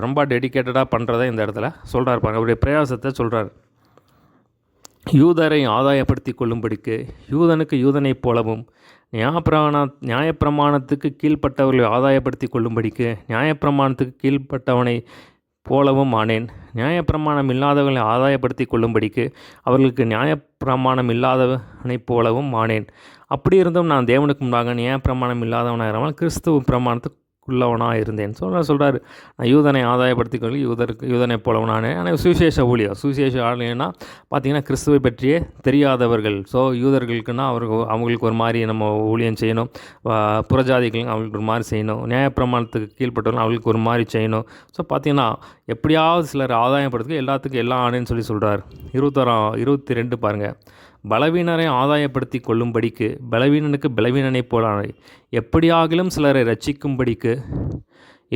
ரொம்ப டெடிக்கேட்டடாக பண்ணுறதை இந்த இடத்துல சொல்கிறார். பாருங்கள், அவருடைய பிரயாசத்தை சொல்கிறார். யூதரை ஆதாயப்படுத்தி கொள்ளும்படிக்கு யூதனுக்கு யூதனைப் போலவும் நியாயப்பிரமாணத்துக்கு கீழ்ப்பட்டவர்களை ஆதாயப்படுத்தி கொள்ளும்படிக்கு நியாயப்பிரமாணத்துக்கு கீழ்ப்பட்டவனை போலவும் ஆனேன். நியாயப்பிரமாணம் இல்லாதவர்களை ஆதாயப்படுத்தி கொள்ளும்படிக்கு அவர்களுக்கு நியாயப்பிரமாணம் இல்லாதவனைப் போலவும் ஆனேன். அப்படி இருந்தும் நான் தேவனுக்கு முன்பாக நியாயப்பிரமாணம் இல்லாதவனாக கிறிஸ்துவ பிரமாணத்துக்கு உள்ளவனாக இருந்தேன். சொல்கிறாரு, நான் யூதனை ஆதாயப்படுத்திக் யூதனை போலவனானே. ஆனால் சுவிசேஷ ஊழியன்னா பார்த்திங்கன்னா கிறிஸ்துவை பற்றியே தெரியாதவர்கள். ஸோ யூதர்களுக்குன்னா அவங்களுக்கு ஒரு மாதிரி நம்ம ஊழியம் செய்யணும், புறஜாதிகளுக்கு அவங்களுக்கு ஒரு மாதிரி செய்யணும், நியாயப்பிரமாணத்துக்கு கீழ்பட்டவர்கள் அவங்களுக்கு ஒரு மாதிரி செய்யணும். ஸோ பார்த்திங்கன்னா எப்படியாவது சிலர் ஆதாயப்படுத்துக்க எல்லாத்துக்கும் எல்லாம் ஆனேன்னு சொல்கிறார். 22 பாருங்கள். பலவீனரை ஆதாயப்படுத்தி கொள்ளும்படிக்கு பலவீனனுக்கு பலவீனனை போலானே, எப்படியாகிலும் சிலரை ரட்சிக்கும்படிக்கு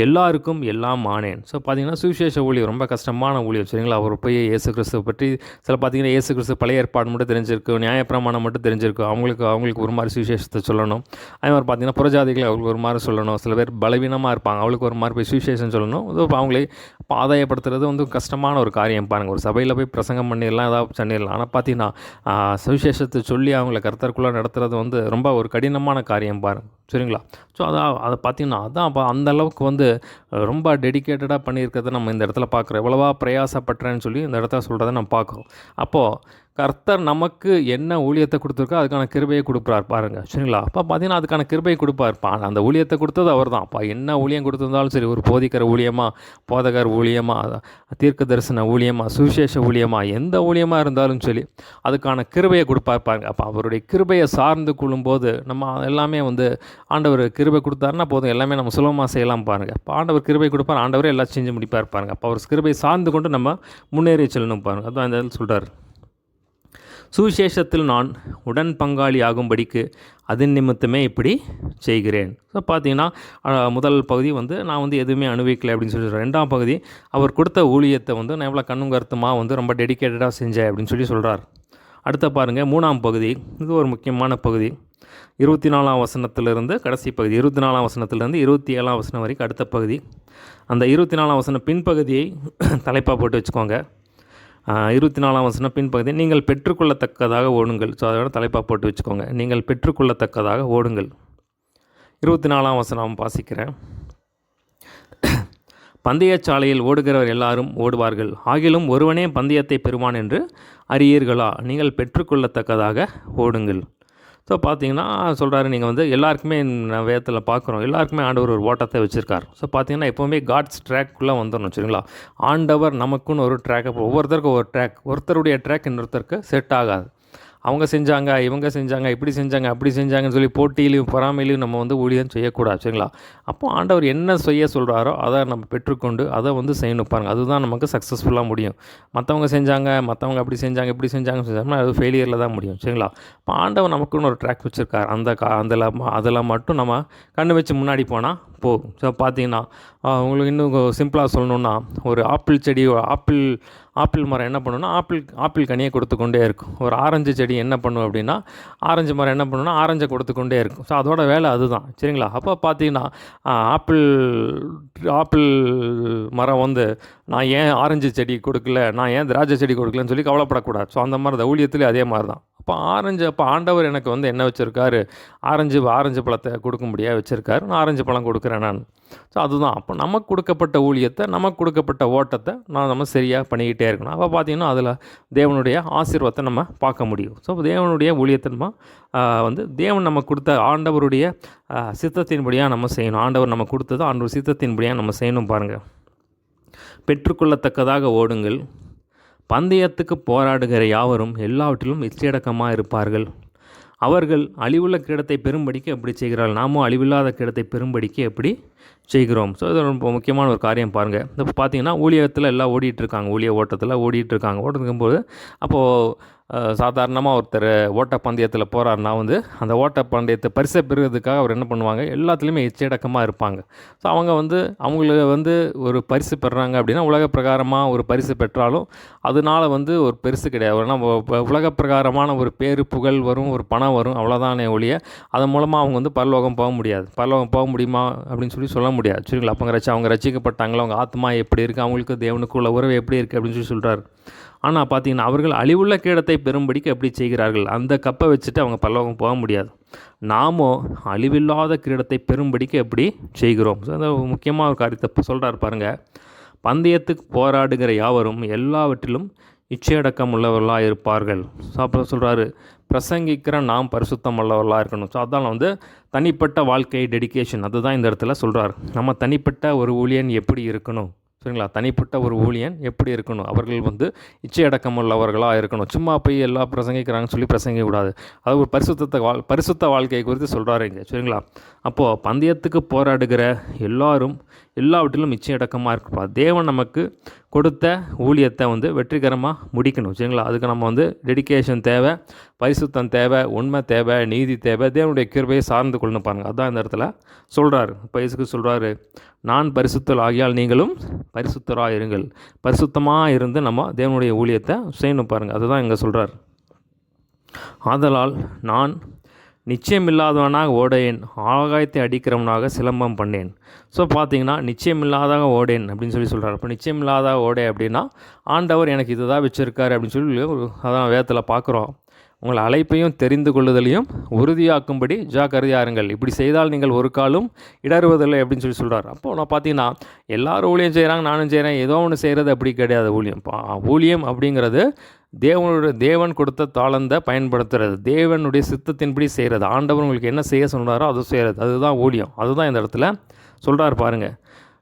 எல்லாருக்கும் எல்லாம் ஆனேன். ஸோ பார்த்திங்கன்னா சுவிசேஷ ஊழியம் ரொம்ப கஷ்டமான ஊழியம். சரிங்களா? அவர் போய் இயேசு கிறிஸ்துவை பற்றி பார்த்திங்கன்னா இயேசு கிறிஸ்து பழைய ஏற்பாடு மட்டும் தெரிஞ்சிருக்கும், நியாயப்பிரமாணம் மட்டும் தெரிஞ்சிருக்கும். அவங்களுக்கு ஒரு மாதிரி சுவிசேஷத்தை சொல்லணும். அதே மாதிரி பார்த்திங்கன்னா புறஜாதிகளை அவங்களுக்கு ஒரு மாதிரி சொல்லணும். சில பேர் பலவீனமாக இருப்பாங்க, அவங்களுக்கு ஒரு மாதிரி போய் சுவிசேஷம் சொல்லணும். அவங்களே ஆதாயப்படுத்துறது கஷ்டமான ஒரு காரியம். பாருங்கள், ஒரு சபையில் போய் பிரசங்கம் பண்ணிடலாம், ஏதாவது பண்ணிடலாம். ஆனால் பார்த்திங்கன்னா சுவிசேஷத்தை சொல்லி அவங்கள கர்த்தருக்குள்ளே நடத்துறது ரொம்ப ஒரு கடினமான காரியம் பாருங்கள். சரிங்களா? ஸோ அதை பார்த்திங்கன்னா அந்த அளவுக்கு ரொம்ப டெடிக்கேட்டடாக பண்ணியிருக்கிறத நம்ம இந்த இடத்துல பார்க்குறோம். எவ்வளவா பிரயாசப்பட்டுறேன்னு சொல்லி இந்த இடத்துல சொல்கிறத நம்ம பார்க்குறோம். அப்போது கர்த்தர் நமக்கு என்ன ஊழியத்தை கொடுத்துருக்கோ அதுக்கான கிருபையை கொடுப்பார் பாருங்கள். சரிங்களா? அப்போ பார்த்திங்கன்னா அதுக்கான கிருபையை கொடுப்பார். அந்த ஊழியத்தை கொடுத்தது அவர் தான். அப்போ என்ன ஊழியம் கொடுத்துருந்தாலும் சரி, ஒரு போதிக்கிற ஊழியமாக, போதகர் ஊழியமாக, தீர்க்க தரிசன ஊழியமாக, சுவிசேஷ ஊழியமாக, எந்த ஊழியமாக இருந்தாலும் சரி அதுக்கான கிருபையை கொடுப்பார் பாருங்கள். அப்போ அவருடைய கிருபையை சார்ந்து கொள்ளும்போது நம்ம எல்லாமே ஆண்டவர் கிருபை கொடுத்தாருன்னா போதும், எல்லாமே நம்ம சுலபமாக செய்யலாம் பாருங்கள். இப்போ ஆண்டவர் கிருபை கொடுப்பார், ஆண்டவரே எல்லாம் செஞ்சு முடிப்பார் பாருங்கள். அப்போ அவர் கிருபை சார்ந்து கொண்டு நம்ம முன்னேறி செல்லணும் பாருங்கள். அதுதான் இந்த இடத்துல சொல்கிறார். சுவிசேஷத்தில் நான் உடன் பங்காளி ஆகும்படிக்கு அதன் நிமித்தமே இப்படி செய்கிறேன். ஸோ பார்த்தீங்கன்னா முதல் பகுதி நான் எதுவுமே அனுபவிக்கலை அப்படின்னு சொல்லி சொல்கிறேன். 2ஆம் பகுதி அவர் கொடுத்த ஊழியத்தை நான் எவ்வளோ கண்ணும் கருத்துமாக ரொம்ப டெடிக்கேட்டடாக செஞ்சேன் அப்படின்னு சொல்லி சொல்கிறார். அடுத்த பாருங்கள் 3ஆம் பகுதி. இது ஒரு முக்கியமான பகுதி. 24ஆம் வசனத்திலிருந்து கடைசி பகுதி, 24ஆம் வசனத்திலிருந்து 27ஆம் வசனம் வரைக்கும் அடுத்த பகுதி. அந்த 24ஆம் வசனம் பின்பகுதியை தலைப்பாக போட்டு வச்சுக்கோங்க. 24ஆம் வசனம் பின்பகுதி, நீங்கள் பெற்றுக்கொள்ளத்தக்கதாக ஓடுங்கள். ஸோ அதோட தலைப்பாக போட்டு வச்சுக்கோங்க, நீங்கள் பெற்றுக்கொள்ளத்தக்கதாக ஓடுங்கள். 24ஆம் வசனம் வாசிக்கிறேன். பந்தயச்சாலையில் ஓடுகிறவர் எல்லாரும் ஓடுவார்கள், ஆகிலும் ஒருவனே பந்தயத்தை பெறுவான் என்று அறியீர்களா? நீங்கள் பெற்றுக்கொள்ளத்தக்கதாக ஓடுங்கள். ஸோ பார்த்தீங்கன்னா சொல்கிறாரு, நீங்கள் எல்லாருக்குமே வேதத்தில் பார்க்குறோம், எல்லாருக்குமே ஆண்டவர் ஒரு ஓட்டத்தை வச்சுருக்கார். ஸோ பார்த்தீங்கன்னா எப்போவுமே காட்ஸ் ட்ராக்குள்ளே வந்துடணும். சரிங்களா? ஆண்டவர் நமக்குன்னு ஒரு ட்ராக்கை, ஒவ்வொருத்தருக்கும் ஒரு ட்ராக், ஒருத்தருடைய ட்ராக் இன்னொருத்தருக்கு செட் ஆகாது. அவங்க செஞ்சாங்க, இவங்க செஞ்சாங்க, இப்படி செஞ்சாங்க, அப்படி செஞ்சாங்கன்னு சொல்லி போட்டியிலையும் பொறாமையிலையும் நம்ம ஊழியம் செய்யக்கூடாது. சரிங்களா? அப்போ ஆண்டவர் என்ன செய்ய சொல்கிறாரோ அதை நம்ம பெற்றுக்கொண்டு அதை செய்யணும் பாருங்கள். அதுதான் நமக்கு சக்ஸஸ்ஃபுல்லாக முடியும். மற்றவங்க செஞ்சாங்க, மற்றவங்க அப்படி செஞ்சாங்க, இப்படி செஞ்சாங்கன்னா அது ஃபெயிலியரில் தான் முடியும். சரிங்களா? இப்போ ஆண்டவர் நமக்குன்னு ஒரு ட்ராக் வச்சுருக்கார். அதில் மட்டும் நம்ம கண்ணு வச்சு முன்னாடி போனால் போகும். ஸோ பார்த்தீங்கன்னா உங்களுக்கு இன்னும் சிம்பிளாக சொல்லணுன்னா, ஒரு ஆப்பிள் செடி, ஆப்பிள் மரம் என்ன பண்ணுன்னா ஆப்பிள் கனியை கொடுத்து கொண்டே இருக்கும். ஒரு ஆரஞ்சு செடி என்ன பண்ணும் அப்படின்னா, ஆரஞ்சு மரம் என்ன பண்ணுன்னா ஆரஞ்சை கொடுத்து கொண்டே இருக்கும். ஸோ அதோட வேலை அதுதான். சரிங்களா? அப்போ பார்த்தீங்கன்னா ஆப்பிள் மரம் நான் ஏன் ஆரஞ்சு செடி கொடுக்கல, நான் ஏன் திராட்சை செடி கொடுக்கலன்னு சொல்லி கவலைப்படக்கூடாது. ஸோ அந்த மாதிரி தான் ஊழியத்துலேயும் அதே மாதிரி தான். அப்போ ஆண்டவர் எனக்கு என்ன வச்சுருக்காரு, ஆரஞ்சு பழத்தை கொடுக்கும்படியாக வச்சுருக்காரு. நான் ஆரஞ்சு பழம் கொடுக்குறேன் நான். ஸோ அதுதான். அப்போ நமக்கு கொடுக்கப்பட்ட ஊழியத்தை, நமக்கு கொடுக்கப்பட்ட ஓட்டத்தை நம்ம சரியாக பண்ணிக்கிட்டே இருக்கணும். அப்போ பார்த்திங்கன்னா அதில் தேவனுடைய ஆசீர்வாதத்தை நம்ம பார்க்க முடியும். ஸோ தேவனுடைய ஊழியத்தை நம்ம தேவன் நம்ம கொடுத்த ஆண்டவருடைய சித்தத்தின்படியாக நம்ம செய்யணும். ஆண்டவர் நம்ம கொடுத்தது ஆண்டவர் சித்தத்தின்படியாக நம்ம செய்யணும் பாருங்கள். பெற்றுக்கொள்ளத்தக்கதாக ஓடுங்கள், பந்தயத்துக்கு போராடுகிற யாவரும் எல்லாவற்றிலும் இச்சையடக்கமாக இருப்பார்கள். அவர்கள் அழிவுள்ள கிரீடத்தை பெரும்படிக்கு எப்படி செய்கிறார்கள், நாமும் அழிவில்லாத கிரீடத்தை பெரும்படிக்கு எப்படி செய்கிறோம். ஸோ இது ரொம்ப முக்கியமான ஒரு காரியம் பாருங்கள். இப்போ பார்த்தீங்கன்னா ஊழியத்தில் எல்லாம் ஓடிட்டுருக்காங்க, ஊழிய ஓட்டத்தில் ஓடிட்டுருக்காங்க. ஓட்டுக்கும்போது அப்போது சாதாரணமாக ஒருத்தர் ஓட்டப்பந்தயத்தில் போகிறாருன்னா அந்த ஓட்டப்பந்தயத்தை பரிசை பெறுவதற்காக அவர் என்ன பண்ணுவாங்க, எல்லாத்துலேயுமே இச்சையடக்கமாக இருப்பாங்க. ஸோ அவங்க அவங்களுக்கு ஒரு பரிசு பெறுறாங்க அப்படின்னா உலக பிரகாரமாக ஒரு பரிசு பெற்றாலும் அதனால் ஒரு பெருசு கிடையாது. ஏன்னா உலக பிரகாரமான ஒரு பேரு புகழ் வரும், ஒரு பணம் வரும், அவ்வளோதானே ஒழிய அதன் மூலமாக அவங்க பரலோகம் போக முடியாது. பரலோகம் போக முடியுமா அப்படின்னு சொல்ல முடியாது. சரிங்களா? அப்போ அவங்க ரசிக்கப்பட்டாங்களோ, அவங்க ஆத்மா எப்படி இருக்குது, அவங்களுக்கு தேவனுக்கு உள்ள உறவு எப்படி இருக்குது அப்படின்னு சொல்கிறார். ஆனால் பார்த்தீங்கன்னா அவர்கள் அழிவுள்ள கிரீடத்தை பெறும்படிக்கு எப்படி செய்கிறார்கள், அந்த கப்பை வச்சுட்டு அவங்க பரலோகம் போக முடியாது. நாமோ அழிவில்லாத கிரீடத்தை பெறும்படிக்கு எப்படி செய்கிறோம். ஸோ அந்த முக்கியமாக ஒரு காரியத்தை சொல்கிறார் பாருங்கள். பந்தயத்துக்கு போராடுகிற யாவரும் எல்லாவற்றிலும் இச்சையடக்கம் உள்ளவர்களாக இருப்பார்கள். ஸோ அப்புறம் சொல்கிறாரு, பிரசங்கிக்கிற நாம் பரிசுத்தம் உள்ளவர்களாக இருக்கணும். ஸோ அதான் வந்து தனிப்பட்ட வாழ்க்கை டெடிகேஷன், அதுதான் இந்த இடத்துல சொல்கிறார். நம்ம தனிப்பட்ட ஒரு ஊழியன் எப்படி இருக்கணும், சரிங்களா? தனிப்பட்ட ஒரு ஊழியன் எப்படி இருக்கணும், அவர்கள் வந்து இச்சையடக்கம் உள்ளவர்களாக இருக்கணும். சும்மா போய் எல்லாம் பிரசங்கிக்கிறாங்கன்னு சொல்லி பிரசங்க கூடாது. அது ஒரு பரிசுத்த வாழ்க்கை குறித்து சொல்கிறாரு இங்கே, சரிங்களா? அப்போது பந்தயத்துக்கு போராடுகிற எல்லாரும் எல்லாவற்றிலும் இச்சையடக்கமாக இருக்கப்பா. தேவன் நமக்கு கொடுத்த ஊழியத்தை வந்து வெற்றிகரமாக முடிக்கணும், சரிங்களா? அதுக்கு நம்ம வந்து டெடிகேஷன் தேவை, பரிசுத்தம் தேவை, உண்மை தேவை, நீதி தேவை, தேவனுடைய கிருபையை சார்ந்து கொள்ளணும் பாருங்கள். அதுதான் இந்த இடத்துல சொல்கிறாரு. இப்போ இயேசுக்கு சொல்கிறாரு, நான் பரிசுத்தர் ஆகியால் நீங்களும் பரிசுத்தராக இருங்கள். பரிசுத்தமாக இருந்து நம்ம தேவனுடைய ஊழியத்தை செய்யணும் பாருங்கள். அதுதான் இங்கே சொல்கிறார். ஆதலால் நான் நிச்சயமில்லாதவனாக ஓடேன், ஆகாயத்தை அடிக்கிறவனாக சிலம்பம் பண்ணேன். ஸோ பார்த்தீங்கன்னா நிச்சயமில்லாதாக ஓடேன் அப்படின்னு சொல்கிறார். அப்போ நிச்சயமில்லாத ஓடே அப்படின்னா ஆண்டவர் எனக்கு இதுதான் வச்சுருக்காரு அப்படின்னு சொல்லி அதான் வேதத்தில் பார்க்குறோம். உங்கள் அழைப்பையும் தெரிந்து கொள்ளுதலையும் உறுதியாக்கும்படி ஜாக்கிரதையாருங்கள், இப்படி செய்தால் நீங்கள் ஒரு காலும் இடறுவதில்லை அப்படின்னு சொல்கிறார். அப்போது நான் பார்த்தீங்கன்னா எல்லாரும் ஊழியம் செய்கிறாங்க, நானும் செய்கிறேன், ஏதோ ஒன்று செய்கிறது அப்படி கிடையாது. ஊழியம் அப்படிங்கிறது தேவன் கொடுத்த தாளந்தை பயன்படுத்துறது, தேவனுடைய சித்தத்தின்படி செய்கிறது, ஆண்டவர் உங்களுக்கு என்ன செய்ய சொன்னாரோ அதை செய்கிறது, அதுதான் ஊழியம். அதுதான் இந்த இடத்துல சொல்கிறார் பாருங்கள்.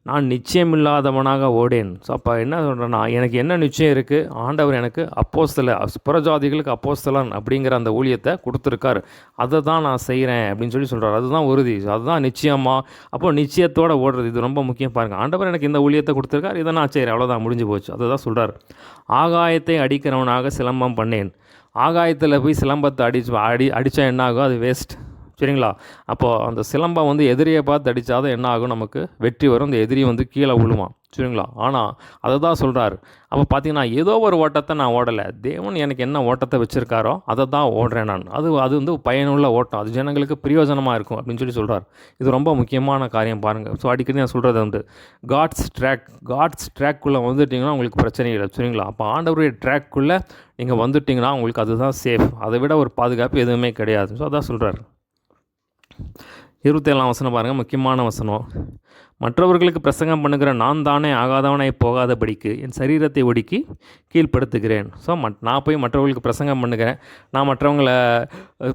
நான் நிச்சயமில்லாதவனாக ஓடேன். ஸோ அப்போ என்ன சொல்கிறேன்னா, எனக்கு என்ன நிச்சயம் இருக்குது, ஆண்டவர் எனக்கு புறஜாதிகளுக்கு அப்போஸ்தலன் அப்படிங்கிற அந்த ஊழியத்தை கொடுத்துருக்காரு, அதை தான் நான் செய்கிறேன் அப்படின்னு சொல்கிறார். அதுதான் உறுதி, அதுதான் நிச்சயமாக. அப்போது நிச்சயத்தோடு ஓடுறது இது ரொம்ப முக்கியம் பாருங்கள். ஆண்டவர் எனக்கு இந்த ஊழியத்தை கொடுத்துருக்காரு, இதை நான் செய்கிறேன், அவ்வளோதான், முடிஞ்சு போச்சு. அதுதான் சொல்கிறார். ஆகாயத்தை அடிக்கிறவனாக சிலம்பம் பண்ணேன். ஆகாயத்தில் போய் சிலம்பத்தை அடித்தா என்ன ஆகும், அது வேஸ்ட், சரிங்களா? அப்போது அந்த சிலம்பம் வந்து எதிரியை பார்த்து அடித்தாதான் என்ன ஆகும், நமக்கு வெற்றி வரும், அந்த எதிரி வந்து கீழே விழுவான், சரிங்களா? ஆனால் அதை தான் சொல்கிறார். அப்போ பார்த்தீங்கன்னா ஏதோ ஒரு ஓட்டத்தை நான் ஓடலை, தேவன் எனக்கு என்ன ஓட்டத்தை வச்சுருக்காரோ அதை தான் ஓடுறேன் நான். அது வந்து பயனுள்ள ஓட்டம், அது ஜனங்களுக்கு பிரயோஜனமாக இருக்கும் அப்படின்னு சொல்கிறார். இது ரொம்ப முக்கியமான காரியம் பாருங்கள். ஸோ அடிக்கடி நான் சொல்கிறது வந்து காட்ஸ் ட்ராக்குள்ளே வந்துட்டிங்கன்னா உங்களுக்கு பிரச்சனை இல்லை, சரிங்களா? அப்போ ஆண்டவருடைய ட்ராக்குள்ளே நீங்கள் வந்துட்டிங்கன்னா உங்களுக்கு அதுதான் சேஃப், அதை விட ஒரு பாதுகாப்பு எதுவுமே கிடையாது. ஸோ அதான் சொல்கிறார். 27ஆம் வசனம் பாருங்கள், முக்கியமான வசனம். மற்றவர்களுக்கு பிரசங்கம் பண்ணுகிற நான் தானே ஆகாதவனை போகாதபடிக்கு என் சரீரத்தை ஒடுக்கி கீழ்ப்படுத்துகிறேன். ஸோ நான் போய் மற்றவர்களுக்கு பிரசங்கம் பண்ணுகிறேன், நான் மற்றவங்களை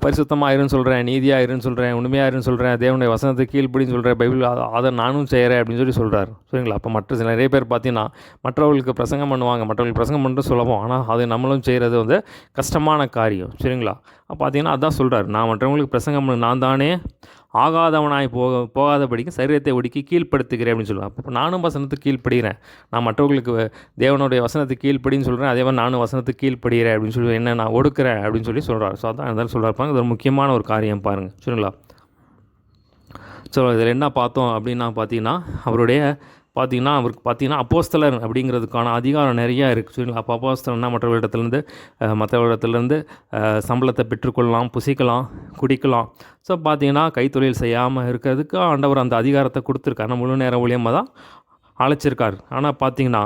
பரிசுத்தமாக இருன்னு சொல்கிறேன், நீதியாக இருன்னு சொல்கிறேன், உண்மையாக இருன்னு சொல்கிறேன், தேவனுடைய வசனத்தை கீழ்ப்படின்னு சொல்கிறேன், பைபிள் அதை நானும் செய்கிறேன் அப்படின்னு சொல்கிறார், சரிங்களா? அப்போ நிறைய பேர் பார்த்தீங்கன்னா மற்றவர்களுக்கு பிரசங்கம் பண்ணுவாங்க, மற்றவர்களுக்கு பிரசங்கம் பண்ணுறது சுலபம், ஆனால் அது நம்மளும் செய்கிறது வந்து கஷ்டமான காரியம், சரிங்களா? பார்த்தீங்கன்னா அதான் சொல்கிறார், நான் மற்றவங்களுக்கு பிரசங்கம் பண்ண நான் தானே ஆகாதவனாய் போகாதபடிக்கு சரீரத்தை ஒடுக்கி கீழ்ப்படுத்துகிறேன் அப்படின்னு சொல்லுவேன். அப்போ நானும் வசனத்துக்கு கீழ்ப்படுகிறேன், நான் மற்றவர்களுக்கு தேவனுடைய வசனத்துக்கு கீழ்ப்படின்னு சொல்கிறேன், அதே மாதிரி நானும் வசனத்துக்கு கீழ்ப்படுகிறேன் அப்படின்னு சொல்லி என்ன நான் ஒடுக்கிறேன் அப்படின்னு சொல்கிறார். ஸோ அதான் இருந்தாலும் சொல்கிறார் பாருங்க, இது ஒரு முக்கியமான ஒரு காரியம் பாருங்கள், சரிங்களா? ஸோ இதில் என்ன பார்த்தோம் அப்படின்னா பார்த்தீங்கன்னா அவருக்கு பார்த்தீங்கன்னா அப்போஸ்தலர் அப்படிங்கிறதுக்கான அதிகாரம் நிறையா இருக்குது, சரிங்களா? அப்போ அப்போஸ்தலர்னா மற்றவரிடத்துலேருந்து சம்பளத்தை பெற்றுக்கொள்ளலாம், புசிக்கலாம், குடிக்கலாம். ஸோ பார்த்தீங்கன்னா கைத்தொழில் செய்யாமல் இருக்கிறதுக்கு ஆண்டவர் அந்த அதிகாரத்தை கொடுத்துருக்காரு, முழு நேர ஊழியமாக தான் அழைச்சிருக்கார். ஆனால் பார்த்தீங்கன்னா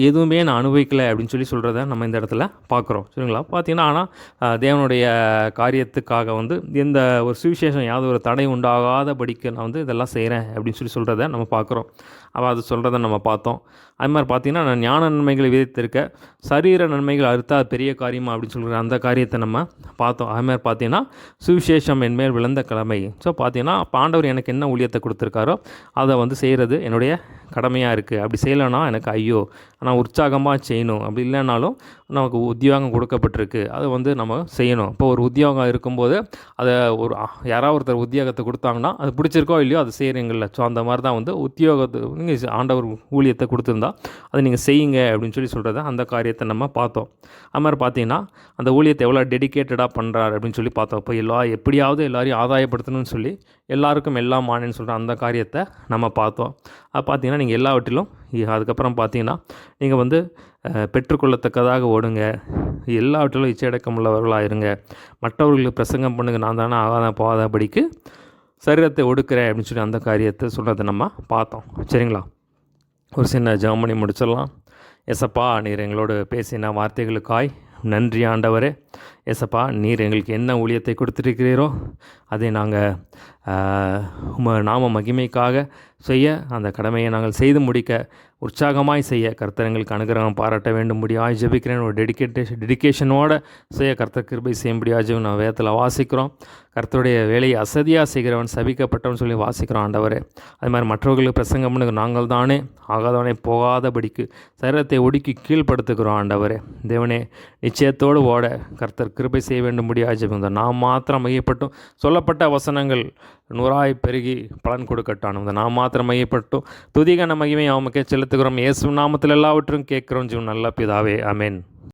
எதுவுமே நான் அனுபவிக்கலை அப்படின்னு சொல்கிறத நம்ம இந்த இடத்துல பார்க்குறோம், சரிங்களா? பார்த்தீங்கன்னா ஆனால் தேவனுடைய காரியத்துக்காக வந்து எந்த ஒரு சுவிசேஷம் யாவது ஒரு தடை உண்டாகாதபடிக்கு நான் வந்து இதெல்லாம் செய்கிறேன் அப்படின்னு சொல்கிறத நம்ம பார்க்குறோம். அது சொல்கிறத நம்ம பார்த்தோம். அது மாதிரி பார்த்தீங்கன்னா நான் ஞான நன்மைகளை விதைத்திருக்க சரீர நன்மைகள் அறுத்தா பெரிய காரியமா அப்படின்னு சொல்கிற அந்த காரியத்தை நம்ம பார்த்தோம். அது மாதிரி பார்த்தீங்கன்னா சுவிசேஷம் என்மேல் விழுந்த கிழமை. ஸோ பார்த்தீங்கன்னா ஆண்டவர் எனக்கு என்ன ஊழியத்தை கொடுத்துருக்காரோ அதை வந்து செய்கிறது என்னுடைய கடமையாக இருக்குது. அப்படி செய்யலைன்னா எனக்கு ஐயோ, நான் உற்சாகமாக செய்யணும். அப்படி இல்லைனாலும் நமக்கு உத்தியோகம் கொடுக்கப்பட்டிருக்கு, அதை வந்து நம்ம செய்யணும். இப்போ ஒரு உத்தியோகம் இருக்கும்போது அதை யாராவது ஒருத்தர் உத்தியோகத்தை கொடுத்தாங்கன்னா அது பிடிச்சிருக்கோ இல்லையோ அதை செய்கிறீங்கள. ஸோ அந்த மாதிரி தான் வந்து உத்தியோகத்தை நீங்கள் ஆண்டவர் ஊழியத்தை கொடுத்துருந்தா அதை நீங்கள் செய்யுங்க அப்படின்னு சொல்கிறத அந்த காரியத்தை நம்ம பார்த்தோம். அது மாதிரி பார்த்தீங்கன்னா அந்த ஊழியத்தை எவ்வளோ டெடிக்கேட்டடாக பண்ணுறாரு அப்படின்னு பார்த்தோம். இப்போ எப்படியாவது எல்லாரையும் ஆதாயப்படுத்தணும்னு சொல்லி எல்லாருக்கும் எல்லாம் ஆனேன்னு சொல்கிற அந்த காரியத்தை நம்ம பார்த்தோம். அது பார்த்தீங்கன்னா நீங்கள் எல்லாவற்றிலும் அதுக்கப்புறம் பார்த்தீங்கன்னா நீங்கள் வந்து பெற்றுக்கொள்ளத்தக்கதாக ஓடுங்க, எல்லாவற்றிலும் இச்சையடக்கம் உள்ளவர்களாக இருங்க, மற்றவர்களுக்கு பிரசங்கம் பண்ணுங்க, நான் தானே போகாதபடிக்கு சரீரத்தை ஒடுக்கிறேன் அப்படின்னு அந்த காரியத்தை சொல்கிறத நம்ம பார்த்தோம், சரிங்களா? ஒரு சின்ன ஜெபம் பண்ணி முடிச்சிடலாம். எசப்பா, நீர் எங்களோடு பேசின வார்த்தைகளுக்காய் நன்றி ஆண்டவரே. ஏசப்பா, நீர் எங்களுக்கு என்ன ஊழியத்தை கொடுத்துருக்கிறீரோ அதை நாங்கள் நாம மகிமைக்காக செய்ய, அந்த கடமையை நாங்கள் செய்து முடிக்க உற்சாகமாய் செய்ய கர்த்தர் எங்களுக்கு அனுகிரகம் பாராட்ட வேண்டும்படியாய் ஜெபிக்கிறேன். ஒரு டெடிகேஷனோடு செய்ய கர்த்தர் கிருபை செய்யும்படியாக நான் வேதத்தில் வாசிக்கிறோம். கர்த்தருடைய வேலையை அசதியாக செய்கிறவன் சபிக்கப்பட்டவன் சொல்லி வாசிக்கிறோம் ஆண்டவரே. அது மாதிரி மற்றவர்களுக்கு பிரசங்கம் பண்ணுங்க, நாங்கள் தானே ஆகாதவனே போகாதபடிக்கு சரீரத்தை ஒடுக்கி கீழ்ப்படுத்துகிறோம் ஆண்டவரே. தேவனே, நிச்சயத்தோடு ஓட கர்த்தர் கிருபை செய்ய வேண்டும்படியாக ஜெபிக்கிறோம். நாம் மாத்திரம் மையப்பட்டும் சொல்லப்பட்ட வசனங்கள் 100 பெருகி பலன் கொடுக்கட்டும். நாம் மாத்திரம் மையப்பட்டும் துதிகன மகிமை அவனுக்கே செலுத்துகிறோம். இயேசு நாமத்தில் எல்லாவற்றும் கேட்கிறோம் ஜீவன் நல்ல பிதாவே, ஆமென்.